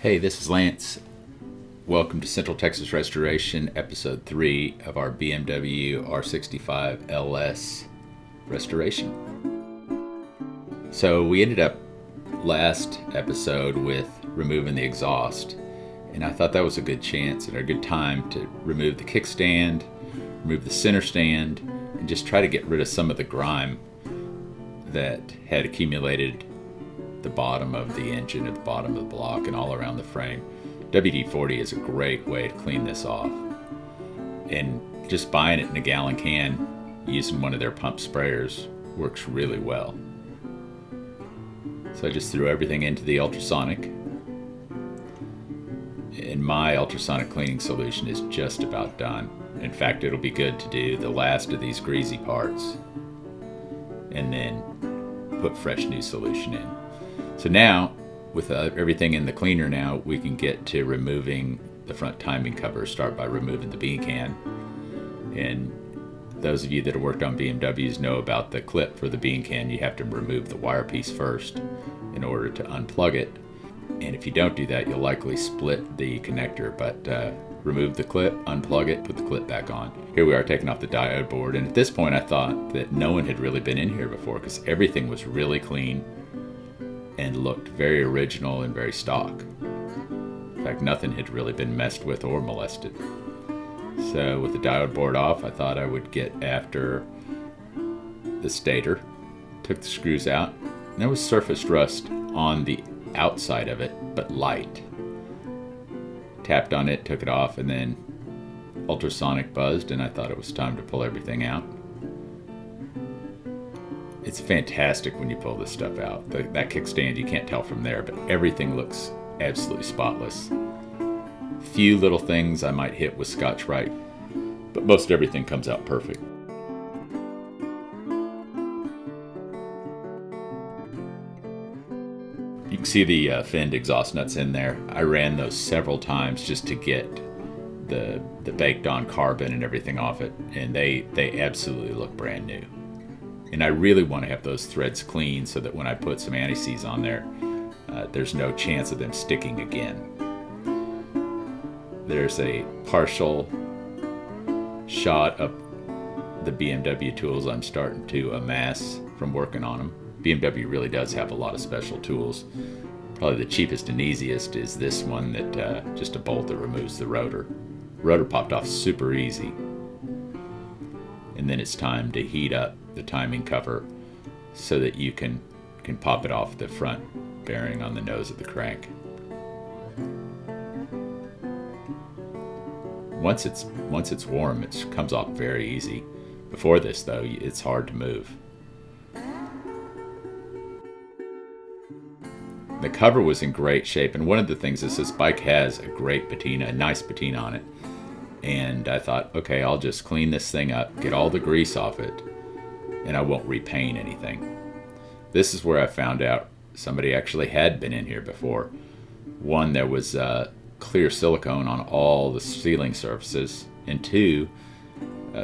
Hey, this is Lance. Welcome to Central Texas Restoration, episode 3 of our BMW R65LS restoration. So we ended up last episode with removing the exhaust, and I thought that was a good chance and a good time to remove the kickstand, remove the center stand, and just try to get rid of some of the grime that had accumulated the bottom of the engine, at the bottom of the block, and all around the frame. WD-40 is a great way to clean this off. And just buying it in a gallon can, using one of their pump sprayers, works really well. So I just threw everything into the ultrasonic. And my ultrasonic cleaning solution is just about done. In fact, it'll be good to do the last of these greasy parts and then put fresh new solution in. So now, with everything in the cleaner now, we can get to removing the front timing cover. Start by removing the bean can. And those of you that have worked on BMWs know about the clip for the bean can. You have to remove the wire piece first in order to unplug it. And if you don't do that, you'll likely split the connector. But remove the clip, unplug it, put the clip back on. Here we are taking off the diode board. And at this point, I thought that no one had really been in here before because everything was really clean and looked very original and very stock. In fact, nothing had really been messed with or molested. So with the diode board off, I thought I would get after the stator. Took the screws out. And there was surface rust on the outside of it, but light. Tapped on it, took it off, and then ultrasonic buzzed, and I thought it was time to pull everything out. It's fantastic when you pull this stuff out. That kickstand, you can't tell from there, but everything looks absolutely spotless. Few little things I might hit with Scotch-Brite, but most everything comes out perfect. You can see the finned exhaust nuts in there. I ran those several times just to get the baked on carbon and everything off it, and they absolutely look brand new. And I really want to have those threads clean so that when I put some anti-seize on there, there's no chance of them sticking again. There's a partial shot of the BMW tools I'm starting to amass from working on them. BMW really does have a lot of special tools. Probably the cheapest and easiest is this one that just a bolt that removes the rotor. Rotor popped off super easy. And then it's time to heat up the timing cover so that you can pop it off the front bearing on the nose of the crank. Once it's warm, it comes off very easy. Before this, though, it's hard to move. The cover was in great shape, and one of the things is this bike has a great patina, a nice patina on it. And I thought, okay, I'll just clean this thing up, get all the grease off it, and I won't repaint anything. This is where I found out somebody actually had been in here before. One, there was clear silicone on all the sealing surfaces, and two,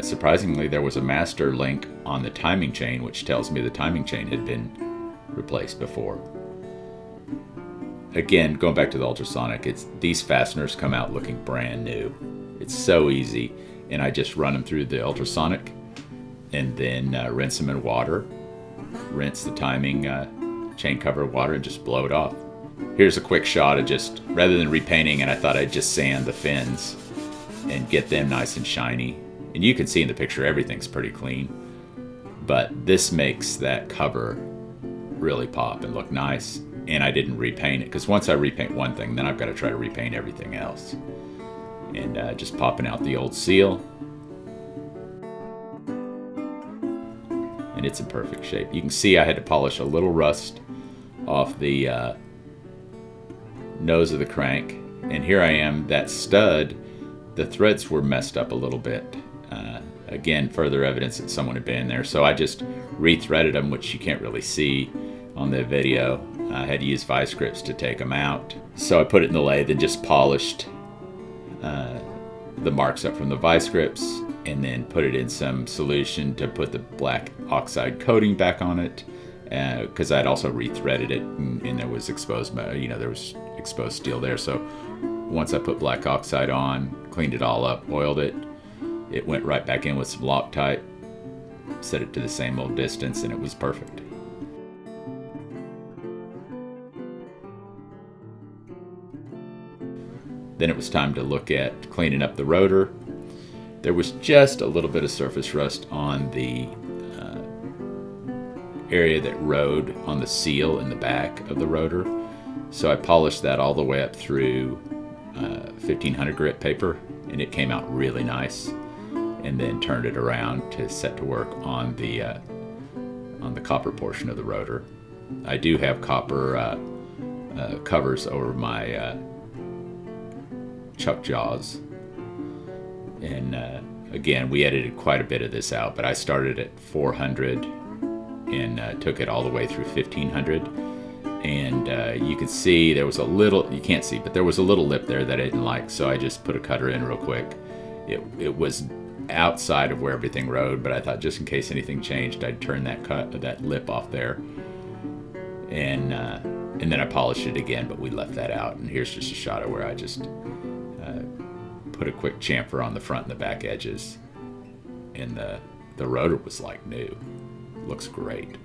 surprisingly, there was a master link on the timing chain, which tells me the timing chain had been replaced before. Again, going back to the ultrasonic, these fasteners come out looking brand new. It's so easy, and I just run them through the ultrasonic and then rinse them in water, rinse the timing chain cover with water, and just blow it off. Here's a quick shot of just, rather than repainting, and I thought I'd just sand the fins and get them nice and shiny. And you can see in the picture everything's pretty clean, but this makes that cover really pop and look nice. And I didn't repaint it, because once I repaint one thing, then I've got to try to repaint everything else. And just popping out the old seal. And it's in perfect shape. You can see I had to polish a little rust off the nose of the crank. And here I am, that stud, the threads were messed up a little bit. Again, further evidence that someone had been in there. So I just rethreaded them, which you can't really see on the video. I had to use vice grips to take them out. So I put it in the lathe and just polished the marks up from the vice grips, and then put it in some solution to put the black oxide coating back on it, because I'd also rethreaded it, and there was exposed, there was exposed steel there. So once I put black oxide on, cleaned it all up, oiled it, it went right back in with some Loctite, set it to the same old distance, and it was perfect. Then it was time to look at cleaning up the rotor. There was just a little bit of surface rust on the area that rode on the seal in the back of the rotor. So I polished that all the way up through 1500 grit paper, and it came out really nice. And then turned it around to set to work on the copper portion of the rotor. I do have copper covers over my chuck jaws, and again, we edited quite a bit of this out, but I started at 400 and took it all the way through 1500, and you can see there was a little, you can't see, but there was a little lip there that I didn't like, so I just put a cutter in real quick. It was outside of where everything rode, but I thought just in case anything changed, I'd turn that lip off there, and then I polished it again, but we left that out. And here's just a shot of where I just put a quick chamfer on the front and the back edges, and the rotor was like new. Looks great.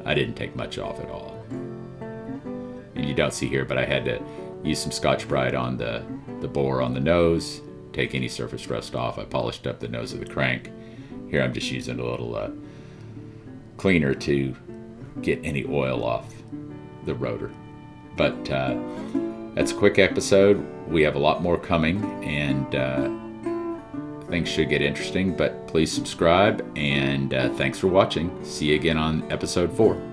I didn't take much off at all, and you don't see here, but I had to use some Scotch-Brite on the bore on the nose, take any surface rust off. I polished up the nose of the crank. Here I'm just using a little cleaner to get any oil off the rotor. But that's a quick episode. We have a lot more coming, and things should get interesting, but please subscribe, and thanks for watching. See you again on episode 4.